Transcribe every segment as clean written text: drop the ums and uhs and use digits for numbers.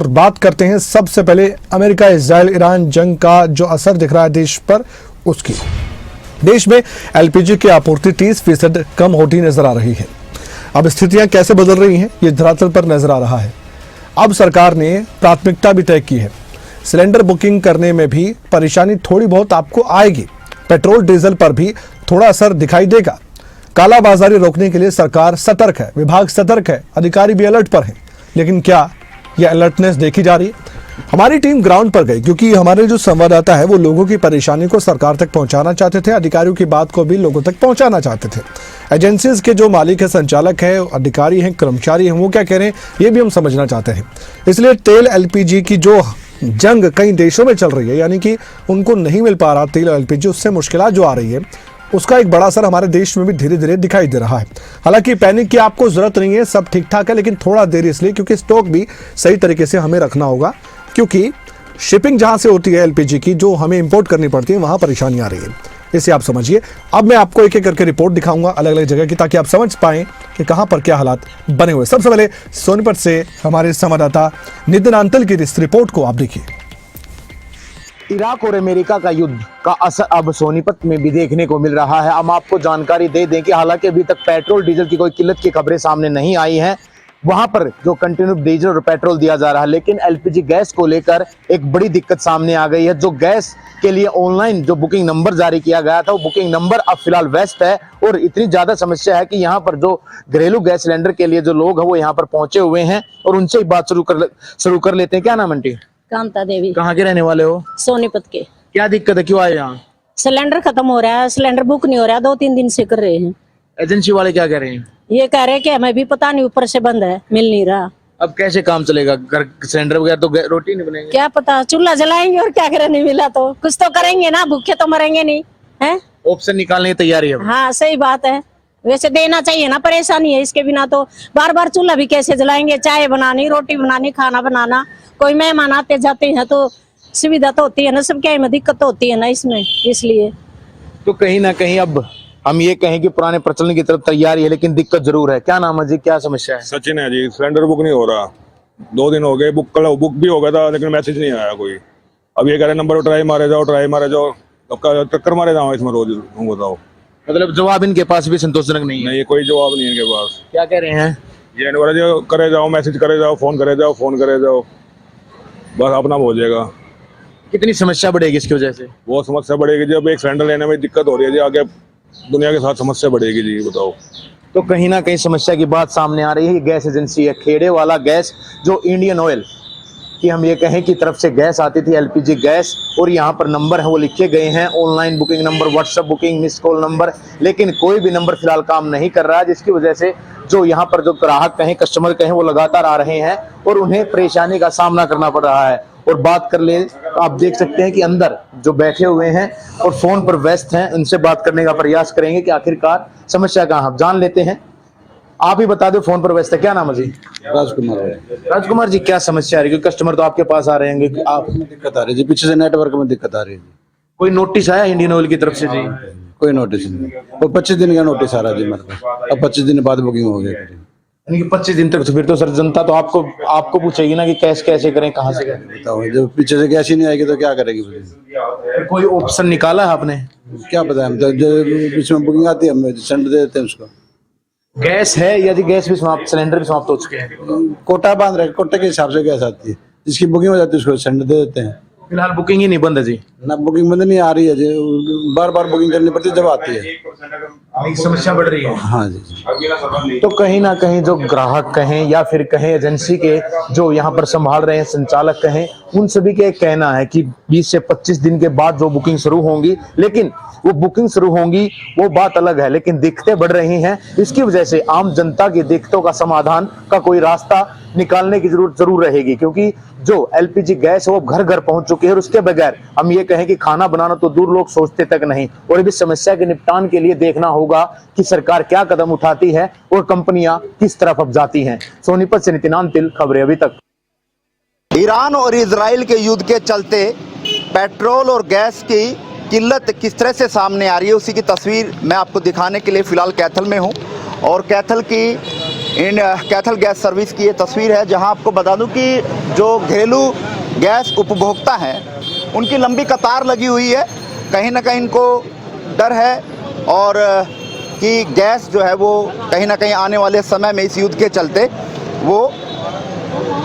और बात करते हैं सबसे पहले अमेरिका इजराइल ईरान जंग का जो असर दिख रहा है देश पर उसकी। देश में एलपीजी की आपूर्ति 30% कम होती नजर आ रही है। अब स्थितियां कैसे बदल रही हैं ये धरातल पर नजर आ रहा है। अब सरकार ने प्राथमिकता भी तय की है। सिलेंडर बुकिंग करने में भी परेशानी थोड़ी बहुत आपको आएगी। पेट्रोल डीजल पर भी थोड़ा असर दिखाई देगा। कालाबाजारी रोकने के लिए सरकार सतर्क है, विभाग सतर्क है, अधिकारी भी अलर्ट पर हैं। लेकिन क्या यह अलर्टनेस देखी जा रही है? हमारी टीम ग्राउंड पर गई क्योंकि हमारे जो संवाददाता है वो लोगों की परेशानी को सरकार तक पहुंचाना चाहते थे, अधिकारियों की बात को भी लोगों तक पहुंचाना चाहते थे। एजेंसीज के जो मालिक है, संचालक है, अधिकारी हैं, कर्मचारी हैं, वो क्या कह रहे हैं ये भी हम समझना चाहते हैं। इसलिए तेल एलपीजी की जो जंग कई देशों में चल रही है, यानी कि उनको नहीं मिल पा रहा तेल एलपीजी, उससे मुश्किलात जो आ रही है उसका एक बड़ा असर हमारे देश में भी धीरे धीरे दिखाई दे रहा है। हालांकि पैनिक की आपको जरूरत नहीं है, सब ठीक ठाक है, लेकिन थोड़ा देर इसलिए क्योंकि स्टॉक भी सही तरीके से हमें रखना होगा, क्योंकि शिपिंग जहां से होती है एलपीजी की जो हमें इंपोर्ट करनी पड़ती है वहां परेशानी आ रही है। इसे आप समझिए। अब मैं आपको एक एक करके रिपोर्ट दिखाऊंगा अलग अलग जगह की, ताकि आप समझ पाएं कि कहां पर क्या हालात बने हुए। सबसे पहले सोनीपत से हमारे संवाददाता नितिन अंतल की इस रिपोर्ट को आप देखिए। इराक और अमेरिका का युद्ध का असर अब सोनीपत में भी देखने को मिल रहा है। हम आपको जानकारी दे दें कि हालांकि अभी तक पेट्रोल डीजल की कोई किल्लत की खबरें सामने नहीं आई हैं, वहां पर जो कंटिन्यू डीजल और पेट्रोल दिया जा रहा है, लेकिन एलपीजी गैस को लेकर एक बड़ी दिक्कत सामने आ गई है। जो गैस के लिए ऑनलाइन जो बुकिंग नंबर जारी किया गया था वो बुकिंग नंबर अब फिलहाल व्यस्त है, और इतनी ज्यादा समस्या है कि यहाँ पर जो घरेलू गैस सिलेंडर के लिए जो लोग हैं वो यहाँ पर पहुंचे हुए हैं, और उनसे ही बात शुरू कर लेते हैं। क्या नाम आंटी? कामता देवी। कहाँ के रहने वाले हो? सोनीपत के। क्या दिक्कत है, क्यों आए यहाँ? सिलेंडर खत्म हो रहा है, सिलेंडर बुक नहीं हो रहा, 2-3 दिन से कर रहे हैं। एजेंसी वाले क्या कह रहे हैं? ये कह रहे हैं कि हमें भी पता नहीं, ऊपर से बंद है, मिल नहीं रहा। अब कैसे काम चलेगा? घर सिलेंडर बगैर तो रोटी नहीं बनेगी। क्या पता, चूल्हा जलाएंगे और क्या करें, नहीं मिला तो कुछ तो करेंगे ना, भूखे तो मरेंगे नहीं है। ऑप्शन निकालने की तैयारी है। हाँ सही बात है, वैसे देना चाहिए ना, परेशानी है इसके बिना तो बार बार चूल्हा भी कैसे जलाएंगे। चाय बनानी, रोटी बनानी, खाना बनाना, कोई मेहमान आते जाते हैं तो सुविधा तो होती है ना, सब क्या दिक्कत तो होती है ना इसमें, इसलिए तो कहीं ना कहीं अब हम ये कहें कि पुराने प्रचलन की तरफ तैयारी है, लेकिन दिक्कत जरूर है। क्या नाम है जी, क्या समस्या है? सचिन है जी। सिलेंडर बुक नहीं हो रहा, 2 दिन हो गए। बुक भी हो गया था, लेकिन मैसेज नहीं आया कोई। अब ये कह रहे नंबर ट्राई मारे जाओ। अब चक्कर मारे जाओ इसमें रोज, बताओ। मतलब जवाब इनके पास भी संतोषजनक नहीं है? नहीं, कोई जवाब नहीं है इनके पास। क्या कह रहे हैं? ये जो करे जाओ, मैसेज करे जाओ, फोन करे जाओ, बस अपना हो जाएगा। कितनी समस्या बढ़ेगी इसकी वजह से? बहुत समस्या बढ़ेगी जी। अब एक सिलेंडर लेने में दिक्कत हो रही है जी, आगे दुनिया के साथ समस्या बढ़ेगी जी, बताओ। तो कहीं ना कहीं समस्या की बात सामने आ रही है। गैस एजेंसी है खेड़े वाला गैस, जो इंडियन ऑयल कि हम ये कहें कि तरफ से गैस आती थी, एलपीजी गैस, और यहाँ पर नंबर है वो लिखे गए हैं, online booking number, WhatsApp booking, miss call number, लेकिन कोई भी नंबर फिलहाल काम नहीं कर रहा है, जिसकी वजह से जो यहाँ पर जो ग्राहक कहें, कस्टमर कहें, वो लगातार आ रहे हैं और उन्हें परेशानी का सामना करना पड़ रहा है। और बात कर ले तो आप देख सकते हैं कि अंदर जो बैठे हुए हैं और फोन पर व्यस्त हैं, उनसे बात करने का प्रयास करेंगे कि आखिरकार समस्या कहाँ जान लेते हैं। आप ही बता दो, फोन पर व्यस्त है। क्या नाम है जी? राजकुमार। राजकुमार जी, क्या समस्या आ रही है? क्योंकि कस्टमर तो आपके पास आ रहे हैं कि आप दिक्कत आ रही है जी, पीछे से नेटवर्क में दिक्कत आ रही है जी। कोई नोटिस आया इंडियन ऑयल की तरफ से जी? कोई नोटिस नहीं, वो 25 दिन का नोटिस आ रहा जी मेरे पास। अब 25 दिन बाद बुकिंग हो गया। यानी कि 25 दिन तक तो फिर तो सर जनता तो आपको पूछेगी ना कि कैसे करें, कहाँ से करें। बताओ, जब पीछे से गैस ही नहीं आएगी तो क्या करेगी? फिर कोई ऑप्शन निकाला है आपने? क्या पता है, हम तो जो बीच में बुकिंग आती है हम सेंड दे देते हैं उसको। गैस है या गैस भी समाप्त, सिलेंडर भी समाप्त हो चुके हैं? कोटा बांध रहे, कोटे के हिसाब से गैस आती है, जिसकी बुकिंग हो जाती है उसको सेंड दे देते हैं। फिलहाल बुकिंग ही नहीं बंद है जी? ना बुकिंग बंद नहीं आ रही है जी, बार बार बुकिंग करनी पड़ती है जब आती है। समस्या बढ़ रही है। हाँ जी। तो कहीं ना कहीं जो ग्राहक कहें या फिर कहें एजेंसी के जो यहाँ पर संभाल रहे हैं संचालक कहें, उन सभी का एक कहना है कि 20 से 25 दिन के बाद जो बुकिंग शुरू होंगी, लेकिन वो बुकिंग शुरू होंगी वो बात अलग है, लेकिन दिक्कतें बढ़ रही हैं। इसकी वजह से आम जनता की दिक्कतों का समाधान का कोई रास्ता निकालने की जरूरत जरूर रहेगी, क्योंकि जो एलपीजी गैस है वो घर घर पहुंच चुकी है, और उसके बगैर हम ये कहें कि खाना बनाना तो दूर, लोग सोचते तक नहीं। और इस समस्या के निपटान के लिए देखना होगा कि सरकार क्या कदम उठाती है और कंपनियां किस तरफ अब जाती हैं। सोनीपत से नितिन अंतिल, खबरें अभी तक। ईरान और इजराइल के युद्ध के चलते पेट्रोल और गैस की किल्लत किस तरह से सामने आ रही है, उसी की तस्वीर मैं आपको दिखाने के लिए फ़िलहाल कैथल में हूं। और कैथल की इन कैथल गैस सर्विस की ये तस्वीर है, जहां आपको बता दूं कि जो घरेलू गैस उपभोक्ता हैं उनकी लंबी कतार लगी हुई है। कहीं ना कहीं इनको डर है और कि गैस जो है वो कहीं ना कहीं आने वाले समय में इस युद्ध के चलते वो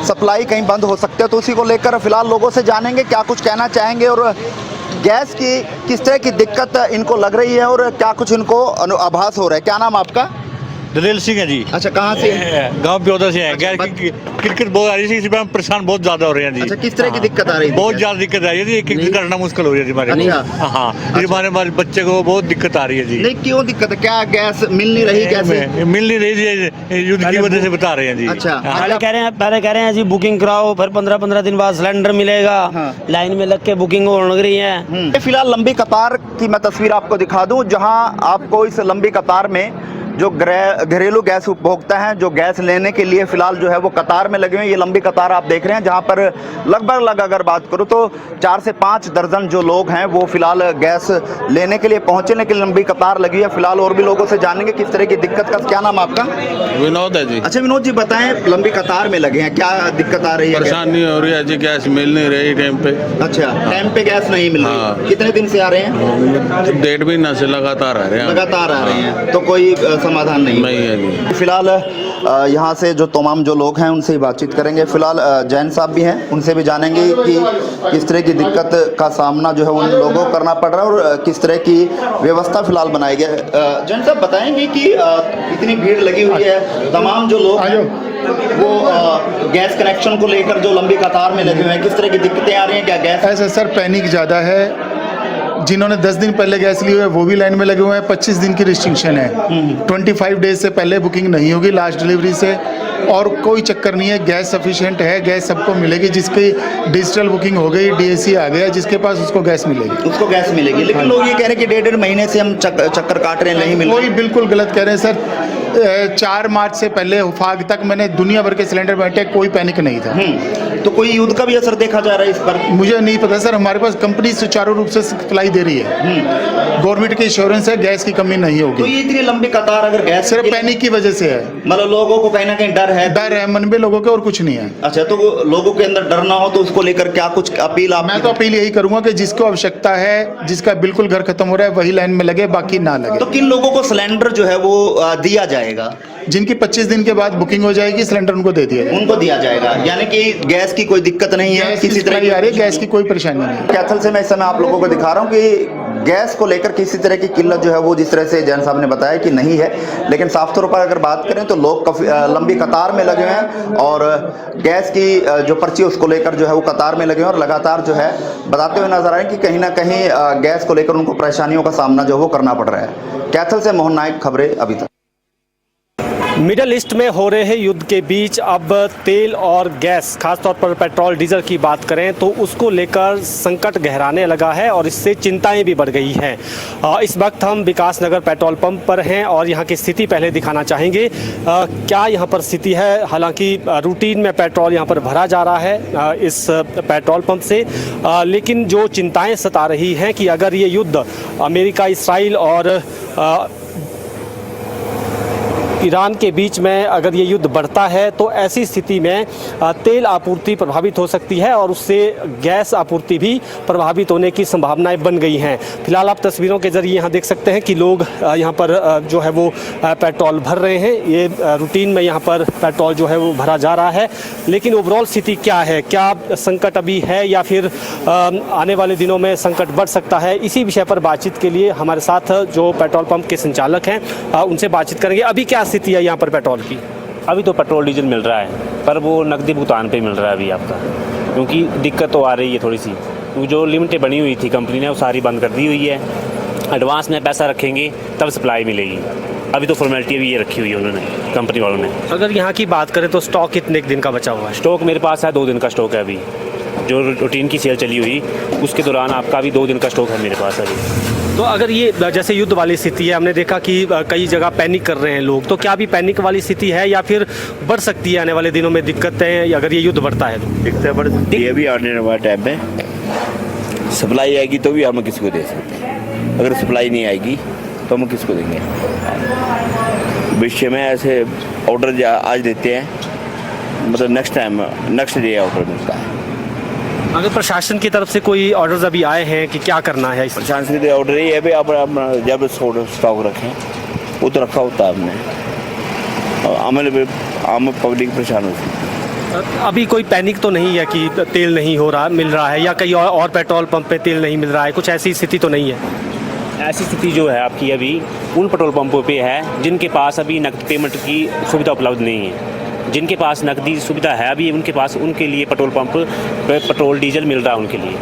सप्लाई कहीं बंद हो सकते हैं। तो उसी को लेकर फिलहाल लोगों से जानेंगे क्या कुछ कहना चाहेंगे और गैस की किस तरह की दिक्कत इनको लग रही है और क्या कुछ इनको आभास हो रहा है। क्या नाम आपका? दलेल सिंह है जी। अच्छा, कहाँ से? गांव प्योदा से है। गैर क्रिकेट बहुत आ रही थी, इसमें हम परेशान बहुत ज्यादा हो रहे हैं जी। अच्छा, किस तरह की दिक्कत आ रही है? बहुत ज्यादा दिक्कत आ रही है जी, एक दिन करना मुश्किल हो रही है जी हमारे अच्छा। हाँ, हमारे बच्चे को बहुत दिक्कत आ रही है जी। नहीं, क्यों दिक्कत है? क्या गैस मिल नहीं रही? कैसे मिल नहीं रही जी, युद्ध की वजह से बता रहे हैं जी। अच्छा, पहले कह रहे हैं जी बुकिंग कराओ, फिर 15-15 दिन बाद सिलेंडर मिलेगा। लाइन में लग के बुकिंग हो रही है। फिलहाल लंबी कतार की मैं तस्वीर आपको दिखा दूं, जहां आपको इस लंबी कतार में जो घरेलू गैस उपभोक्ता हैं जो गैस लेने के लिए फिलहाल जो है वो कतार में लगे हुए हैं। ये लंबी कतार आप देख रहे हैं, जहां पर लगभग अगर बात करूं तो 4 से 5 दर्जन जो लोग हैं वो फिलहाल गैस लेने के लिए पहुंचने के लिए लंबी कतार लगी है। फिलहाल और भी लोगों से जानेंगे किस तरह की दिक्कत का। क्या नाम आपका? विनोद है जी। अच्छा विनोद जी, बताएं, लंबी कतार में लगे हैं, क्या दिक्कत आ रही है? परेशानी हो रही है जी, गैस मिल नहीं रही टाइम पे। अच्छा, टाइम पे गैस नहीं मिल रही। हाँ। कितने दिन से आ रहे हैं? 1.5 महीना से लगातार आ रहे हैं। लगातार आ रहे हैं, तो कोई समाधान नहीं है जी। फिलहाल यहाँ से जो तमाम जो लोग हैं उनसे ही बातचीत करेंगे। फिलहाल जैन साहब भी हैं, उनसे भी जानेंगे कि किस तरह की दिक्कत का सामना जो है उन लोगों को करना पड़ रहा है और किस तरह की व्यवस्था फिलहाल बनाई गई है। जैन साहब बताएंगे कि इतनी भीड़ लगी हुई है, तमाम जो लोग हैं वो गैस कनेक्शन को लेकर जो लंबी कतार में लगे हुए हैं, किस तरह की दिक्कतें आ रही हैं? क्या गैस ऐसा सर पैनिक ज़्यादा है। जिन्होंने 10 दिन पहले गैस ली हुई है वो भी लाइन में लगे हुए हैं। 25 दिन की रिस्ट्रिक्शन है, 25 डेज से पहले बुकिंग नहीं होगी लास्ट डिलीवरी से। और कोई चक्कर नहीं है, गैस सफिशिएंट है, गैस सबको मिलेगी। जिसकी डिजिटल बुकिंग हो गई, डीएसी आ गया, जिसके पास उसको गैस मिलेगी। उसको गैस मिलेगी। लेकिन लोग ये कह रहे हैं कि 1.5 महीने से हम चक्कर काट रहे हैं, नहीं मिल रही। कोई बिल्कुल गलत कह रहे हैं सर। 4 मार्च से पहले हुफाग तक मैंने दुनिया भर के सिलेंडर बैठे, कोई पैनिक नहीं था। तो कोई युद्ध का भी असर देखा जा रहा है इस पर? मुझे नहीं पता सर, हमारे पास कंपनी सुचारू रूप से सप्लाई दे रही है। गवर्नमेंट की इंश्योरेंस है, गैस की कमी नहीं होगी। तो ये इतनी लंबी कतार अगर गैस सिर्फ पैनिक की वजह से है। मतलब लोगों को कहीं ना कहीं डर है मन में लोगों के, और कुछ नहीं है। अच्छा, तो लोगों के अंदर डर ना हो तो उसको लेकर क्या कुछ अपील आप? मैं तो अपील यही करूंगा कि जिसको आवश्यकता है, जिसका बिल्कुल घर खत्म हो रहा है, वही लाइन में लगे, बाकी ना लगे। तो किन लोगों को सिलेंडर जो है वो दिया जाएगा? जिनकी 25 दिन के बाद बुकिंग हो जाएगी, सिलेंडर उनको दे दिया जाएगा। उनको दिया जाएगा, यानी कि गैस की कोई दिक्कत नहीं है, किसी तरह की आ रही है, गैस की कोई परेशानी नहीं। कैथल से मैं इस समय आप लोगों को दिखा रहा हूँ कि गैस को लेकर किसी तरह की किल्लत जो है वो जिस तरह से जैन साहब ने बताया कि नहीं है। लेकिन साफ तौर पर अगर बात करें तो लोग काफी लंबी कतार में लगे हैं और गैस की जो पर्ची उसको लेकर जो है वो कतार में लगे हैं और लगातार जो है बताते हुए नजर आए कि कहीं ना कहीं गैस को लेकर उनको परेशानियों का सामना जो वो करना पड़ रहा है। कैथल से मोहन नायक, खबरें अभी तक। मिडल ईस्ट में हो रहे युद्ध के बीच अब तेल और गैस, खासतौर पर पेट्रोल डीजल की बात करें तो उसको लेकर संकट गहराने लगा है और इससे चिंताएं भी बढ़ गई हैं। इस वक्त हम विकास नगर पेट्रोल पंप पर हैं और यहाँ की स्थिति पहले दिखाना चाहेंगे। क्या यहाँ पर स्थिति है? हालांकि रूटीन में पेट्रोल यहाँ पर भरा जा रहा है इस पेट्रोल पंप से, लेकिन जो चिंताएँ सता रही हैं कि अगर ये युद्ध अमेरिका, इसराइल और ईरान के बीच में अगर ये युद्ध बढ़ता है तो ऐसी स्थिति में तेल आपूर्ति प्रभावित हो सकती है और उससे गैस आपूर्ति भी प्रभावित होने की संभावनाएं बन गई हैं। फिलहाल आप तस्वीरों के ज़रिए यहाँ देख सकते हैं कि लोग यहाँ पर जो है वो पेट्रोल भर रहे हैं। ये रूटीन में यहाँ पर पेट्रोल जो है वो भरा जा रहा है। लेकिन ओवरऑल स्थिति क्या है? क्या संकट अभी है या फिर आने वाले दिनों में संकट बढ़ सकता है? इसी विषय पर बातचीत के लिए हमारे साथ जो पेट्रोल पंप के संचालक हैं उनसे बातचीत करेंगे। अभी क्या स्थिति है यहाँ पर पेट्रोल की? अभी तो पेट्रोल डीजल मिल रहा है पर वो नकदी भुगतान पे मिल रहा है अभी आपका, क्योंकि दिक्कत तो आ रही है थोड़ी सी, क्योंकि जो लिमिटें बनी हुई थी कंपनी ने वो सारी बंद कर दी हुई है। एडवांस में पैसा रखेंगे तब सप्लाई मिलेगी। अभी तो फॉर्मेलिटी भी ये रखी हुई है उन्होंने, कंपनी वालों ने। अगर यहाँ की बात करें तो स्टॉक कितने दिन का बचा हुआ है? स्टॉक मेरे पास है 2 दिन का स्टॉक है अभी। जो रूटीन की सेल चली हुई उसके दौरान आपका अभी 2 दिन का स्टॉक है मेरे पास अभी। तो अगर ये जैसे युद्ध वाली स्थिति है, हमने देखा कि कई जगह पैनिक कर रहे हैं लोग, तो क्या अभी पैनिक वाली स्थिति है या फिर बढ़ सकती है आने वाले दिनों में दिक्कतें अगर ये युद्ध बढ़ता है तो? दिक्कतें बढ़ सकती है अभी आने वाले टाइम में। सप्लाई आएगी तो भी हम किसी को दे सकते हैं, अगर सप्लाई नहीं आएगी तो हम किसको देंगे? विश्व में ऐसे ऑर्डर आज देते हैं, मतलब नेक्स्ट डे ऑर्डर मिलता है। अगर प्रशासन की तरफ से कोई ऑर्डर्स अभी आए हैं कि क्या करना है इस प्रशासन के ऑर्डर ये है भाई आप जब स्टॉक रखें, वो तो रखा होता है हमने, आम पब्लिक परेशान होती है। अभी कोई पैनिक तो नहीं है कि तेल नहीं मिल रहा है, या कहीं और पेट्रोल पंप पे तेल नहीं मिल रहा है, कुछ ऐसी स्थिति तो नहीं है? ऐसी स्थिति जो है आपकी अभी उन पेट्रोल पंपों पे है जिनके पास अभी नकद पेमेंट की सुविधा उपलब्ध नहीं है। जिनके पास नकदी सुविधा है अभी उनके पास, उनके लिए पेट्रोल पंप पे पेट्रोल डीजल मिल रहा है उनके लिए।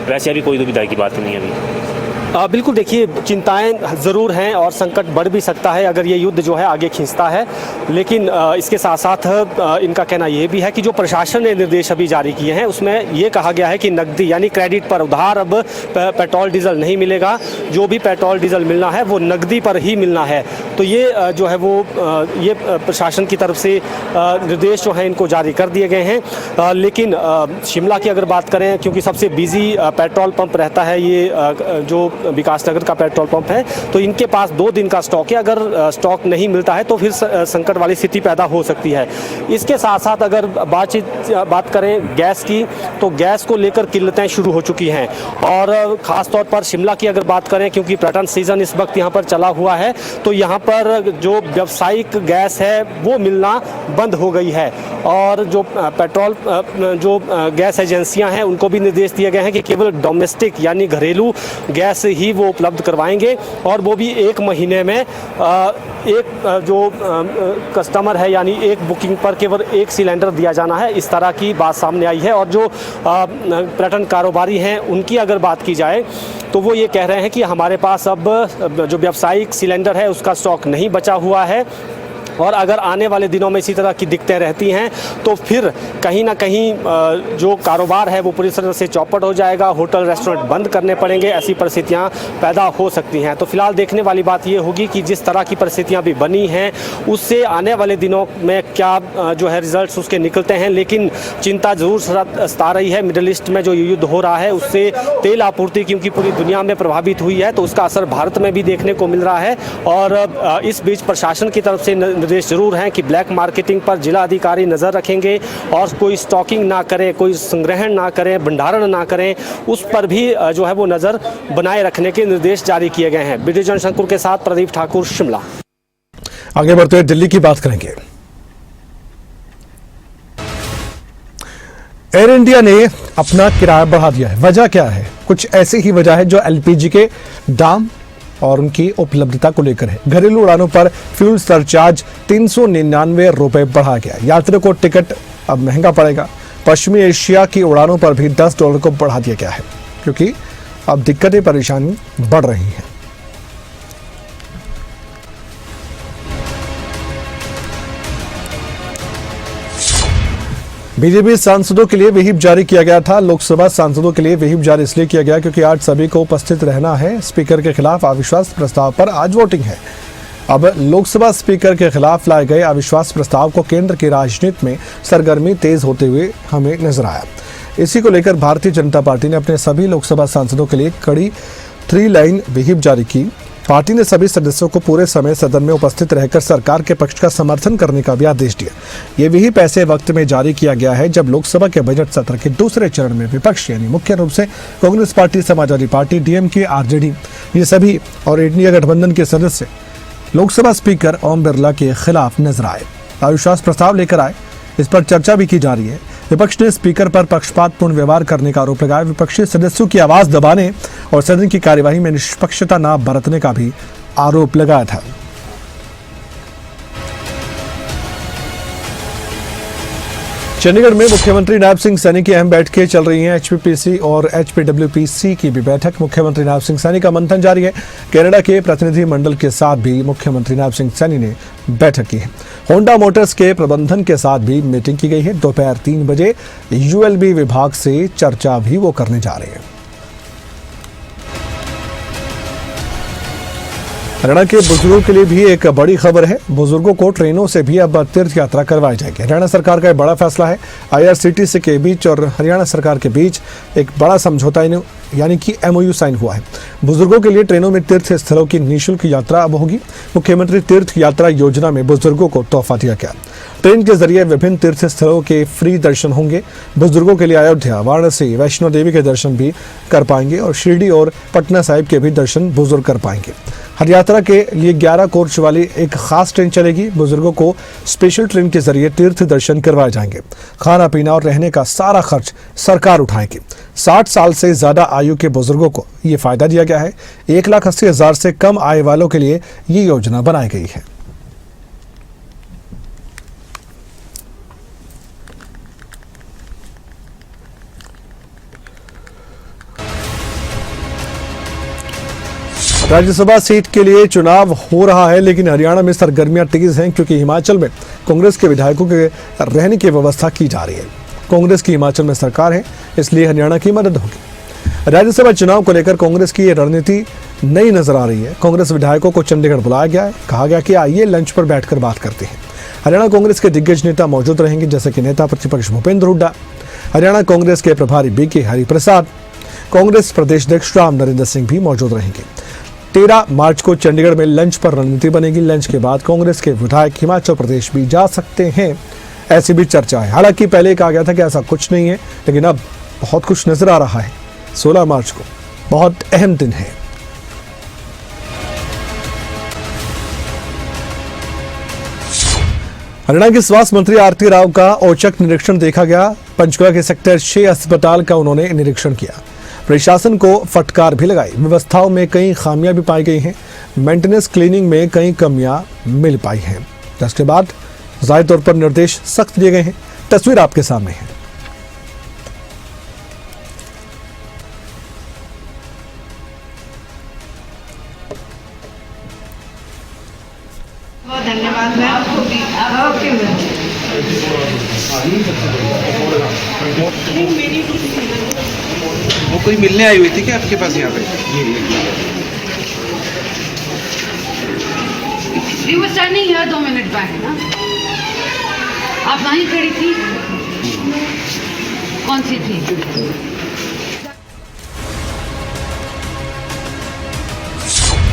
वैसे अभी कोई दुविधा की बात नहीं है अभी। बिल्कुल, देखिए चिंताएं ज़रूर हैं और संकट बढ़ भी सकता है अगर ये युद्ध जो है आगे खींचता है, लेकिन इसके साथ साथ इनका कहना ये भी है कि जो प्रशासन ने निर्देश अभी जारी किए हैं उसमें ये कहा गया है कि नकदी यानी क्रेडिट पर उधार अब पेट्रोल डीजल नहीं मिलेगा, जो भी पेट्रोल डीजल मिलना है वो नकदी पर ही मिलना है। तो ये जो है वो ये प्रशासन की तरफ से निर्देश जो हैं इनको जारी कर दिए गए हैं। लेकिन शिमला की अगर बात करें, क्योंकि सबसे बिजी पेट्रोल पंप रहता है ये जो विकास नगर का पेट्रोल पंप है, तो इनके पास 2 दिन का स्टॉक है। अगर स्टॉक नहीं मिलता है तो फिर संकट वाली स्थिति पैदा हो सकती है। इसके साथ साथ अगर बात करें गैस की, तो गैस को लेकर किल्लतें शुरू हो चुकी हैं और ख़ास तौर पर शिमला की अगर बात करें, क्योंकि पर्यटन सीज़न इस वक्त यहाँ पर चला हुआ है, तो यहाँ पर जो व्यावसायिक गैस है वो मिलना बंद हो गई है और जो पेट्रोल जो गैस एजेंसियाँ हैं उनको भी निर्देश दिए गए हैं कि केवल डोमेस्टिक यानी घरेलू गैस ही वो उपलब्ध करवाएंगे और वो भी 1 महीने में एक जो कस्टमर है यानी एक बुकिंग पर केवल 1 सिलेंडर दिया जाना है। इस तरह की बात सामने आई है और जो पर्यटन कारोबारी हैं उनकी अगर बात की जाए तो वो ये कह रहे हैं कि हमारे पास अब जो व्यावसायिक सिलेंडर है उसका स्टॉक नहीं बचा हुआ है और अगर आने वाले दिनों में इसी तरह की दिक्कतें रहती हैं तो फिर कहीं ना कहीं जो कारोबार है वो पूरी तरह से चौपट हो जाएगा, होटल रेस्टोरेंट बंद करने पड़ेंगे, ऐसी परिस्थितियां पैदा हो सकती हैं। तो फिलहाल देखने वाली बात ये होगी कि जिस तरह की परिस्थितियां भी बनी हैं उससे आने वाले दिनों में क्या जो है रिजल्ट्स उसके निकलते हैं। लेकिन चिंता ज़रूर सता रही है, मिडिल ईस्ट में जो युद्ध हो रहा है उससे तेल आपूर्ति क्योंकि पूरी दुनिया में प्रभावित हुई है तो उसका असर भारत में भी देखने को मिल रहा है। और इस बीच प्रशासन की तरफ से निर्देश जरूर हैं कि ब्लैक मार्केटिंग पर जिला अधिकारी नज़र रखेंगे और कोई स्टॉकिंग ना करें, कोई संग्रहण ना करें, भंडारण ना करें, उस पर भी जो है वो नज़र बनाए रखने के निर्देश जारी किए गए हैं। वीडियो जर्नलिस्ट शंकुर के साथ प्रदीप ठाकुर, शिमला। आगे बढ़ते हुए दिल्ली की बात करेंगे। एयर इंडिया ने अपना किराया बढ़ा दिया है। वजह क्या है? कुछ ऐसी ही वजह है जो एलपीजी के दाम और उनकी उपलब्धता को लेकर है। घरेलू उड़ानों पर फ्यूल सरचार्ज 399 रुपए बढ़ा गया। यात्रियों को टिकट अब महंगा पड़ेगा। पश्चिमी एशिया की उड़ानों पर भी $10 को बढ़ा दिया गया है क्योंकि अब दिक्कतें परेशानी बढ़ रही हैं। बीजेपी सांसदों के लिए व्हिप जारी किया गया था। लोकसभा सांसदों के लिए व्हिप जारी इसलिए किया गया क्योंकि आज सभी को उपस्थित रहना है। स्पीकर के खिलाफ अविश्वास प्रस्ताव पर आज वोटिंग है। अब लोकसभा स्पीकर के खिलाफ लाए गए अविश्वास प्रस्ताव को केंद्र की राजनीति में सरगर्मी तेज होते हुए हमें नजर आया। इसी को लेकर भारतीय जनता पार्टी ने अपने सभी लोकसभा सांसदों के लिए कड़ी 3 लाइन व्हिप जारी की। पार्टी ने सभी सदस्यों को पूरे समय सदन में उपस्थित रहकर सरकार के पक्ष का समर्थन करने का भी आदेश दिया। ये व्हिप ऐसे वक्त में जारी किया गया है जब लोकसभा के बजट सत्र के दूसरे चरण में विपक्ष यानी मुख्य रूप से Congress party, Samajwadi party, DMK, RJD ये सभी और इंडिया गठबंधन के सदस्य लोकसभा स्पीकर ओम बिरला के खिलाफ नजर आए, अविश्वास प्रस्ताव लेकर आए। इस पर चर्चा भी की जा रही है। विपक्ष ने स्पीकर पर पक्षपातपूर्ण व्यवहार करने का आरोप लगाया। विपक्षी सदस्यों की आवाज दबाने और सदन की कार्यवाही में निष्पक्षता न बरतने का भी आरोप लगाया था। चंडीगढ़ में मुख्यमंत्री नायब सिंह सैनी की अहम बैठकें चल रही हैं। एचपीपीसी और एचपीडब्ल्यूपीसी की भी बैठक। मुख्यमंत्री नायब सिंह सैनी का मंथन जारी है। कनाडा के प्रतिनिधि मंडल के साथ भी मुख्यमंत्री नायब सिंह सैनी ने बैठक की है। होंडा मोटर्स के प्रबंधन के साथ भी मीटिंग की गई है। दोपहर 3 बजे यूएलबी विभाग से चर्चा भी वो करने जा रहे हैं। हरियाणा के बुजुर्गों के लिए भी एक बड़ी खबर है। बुजुर्गों को ट्रेनों से भी अब तीर्थ यात्रा करवाई जाएगी। हरियाणा सरकार का एक बड़ा फैसला है। IRCTC के बीच और हरियाणा सरकार के बीच एक बड़ा समझौता यानी कि MOU साइन हुआ है। बुजुर्गों के लिए ट्रेनों में तीर्थ स्थलों की निःशुल्क यात्रा अब होगी। मुख्यमंत्री तीर्थ यात्रा योजना में बुजुर्गों को तोहफा दिया गया। ट्रेन के जरिए विभिन्न तीर्थ स्थलों के फ्री दर्शन होंगे। बुजुर्गों के लिए अयोध्या, वाराणसी, वैष्णो देवी के दर्शन भी कर पाएंगे और शिरडी और पटना साहिब के भी दर्शन बुजुर्ग कर पाएंगे। हर यात्रा के लिए 11 कोच वाली एक खास ट्रेन चलेगी। बुजुर्गों को स्पेशल ट्रेन के जरिए तीर्थ दर्शन करवाए जाएंगे। खाना पीना और रहने का सारा खर्च सरकार उठाएगी। 60 साल से ज्यादा आयु के बुजुर्गों को ये फायदा दिया गया है। 1,80,000 से कम आय वालों के लिए ये योजना बनाई गई है। राज्यसभा सीट के लिए चुनाव हो रहा है, लेकिन हरियाणा में सरगर्मियां तेज हैं क्योंकि हिमाचल में कांग्रेस के विधायकों के रहने की व्यवस्था की जा रही है। कांग्रेस की हिमाचल में सरकार है, इसलिए हरियाणा की मदद होगी। राज्यसभा चुनाव को लेकर कांग्रेस की ये रणनीति नई नजर आ रही है। कांग्रेस विधायकों को चंडीगढ़ बुलाया गया है। कहा गया कि आइए लंच पर बैठकर बात करते हैं। हरियाणा कांग्रेस के दिग्गज नेता मौजूद रहेंगे, जैसे कि नेता प्रतिपक्ष भूपेंद्र हुड्डा, हरियाणा कांग्रेस के प्रभारी BK हरिप्रसाद, कांग्रेस प्रदेश अध्यक्ष राम नरेंद्र सिंह भी मौजूद रहेंगे। 13 मार्च को चंडीगढ़ में लंच पर रणनीति बनेगी। लंच के बाद कांग्रेस के विधायक हिमाचल प्रदेश भी जा सकते हैं, ऐसी भी चर्चा है। हालांकि पहले कहा गया था कि ऐसा कुछ नहीं है, लेकिन अब बहुत कुछ नजर आ रहा है। 16 मार्च को बहुत अहम दिन है। हरियाणा के स्वास्थ्य मंत्री आरती राव का औचक निरीक्षण देखा गया। पंचकुला के सेक्टर 6 अस्पताल का उन्होंने निरीक्षण किया। प्रशासन को फटकार भी लगाई। व्यवस्थाओं में कई खामियां भी पाई गई हैं। मेंटेनेंस क्लीनिंग में कई कमियां मिल पाई हैं, जिसके बाद जाहिर तौर पर निर्देश सख्त दिए गए हैं। तस्वीर आपके सामने है। बहुत धन्यवाद मैम। Okay ma'am. वो कोई मिलने आई हुई थी क्या आपके पास यहाँ पे? We were standing here 2 minute back ना। आप वहीं खड़ी थी? कौन सी थी?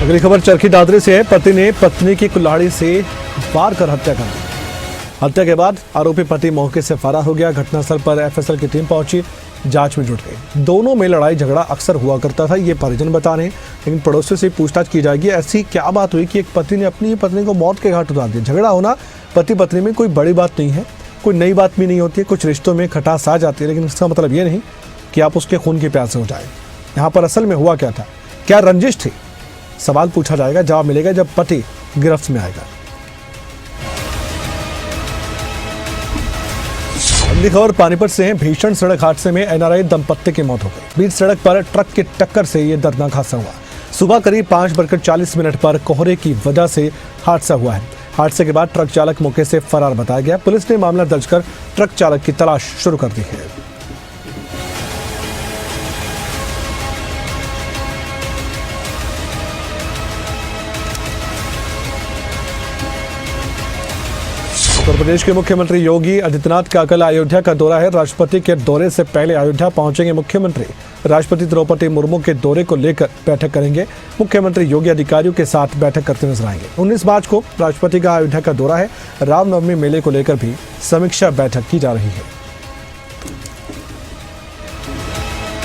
अगली खबर चरखी दादरी से है। पति ने पत्नी की कुल्हाड़ी से वार कर हत्या कर दी। हत्या के बाद आरोपी पति मौके से फरार हो गया। घटनास्थल पर FSL की टीम पहुंची, जांच में जुट गई। दोनों में लड़ाई झगड़ा अक्सर हुआ करता था, ये परिजन बता रहे हैं, लेकिन पड़ोसियों से पूछताछ की जाएगी। ऐसी क्या बात हुई कि एक पति ने अपनी पत्नी को मौत के घाट उतार दिया। झगड़ा होना पति पत्नी में कोई बड़ी बात नहीं है, कोई नई बात भी नहीं होती है। कुछ रिश्तों में खटास आ जाती है, लेकिन इसका मतलब ये नहीं कि आप उसके खून के प्यासे हो जाए। यहाँ पर असल में हुआ क्या था, क्या रंजिश थी? सवाल पूछा जाएगा, जवाब मिलेगा जब पति गिरफ्त में आएगा। अगली खबर पानीपत से है। भीषण सड़क हादसे में NRI दंपत्ति की मौत हो गई। बीच सड़क पर ट्रक की टक्कर से यह दर्दनाक हादसा हुआ। सुबह करीब 5:40 पर कोहरे की वजह से हादसा हुआ है। हादसे के बाद ट्रक चालक मौके से फरार बताया गया। पुलिस ने मामला दर्ज कर ट्रक चालक की तलाश शुरू कर दी है। उत्तर प्रदेश के मुख्यमंत्री योगी आदित्यनाथ का कल अयोध्या का दौरा है। राष्ट्रपति के दौरे से पहले अयोध्या पहुंचेंगे मुख्यमंत्री। राष्ट्रपति द्रौपदी मुर्मू के दौरे को लेकर बैठक करेंगे। मुख्यमंत्री योगी अधिकारियों के साथ बैठक करते नजर आएंगे। 19 मार्च को राष्ट्रपति का अयोध्या का दौरा है। रामनवमी मेले को लेकर भी समीक्षा बैठक की जा रही है।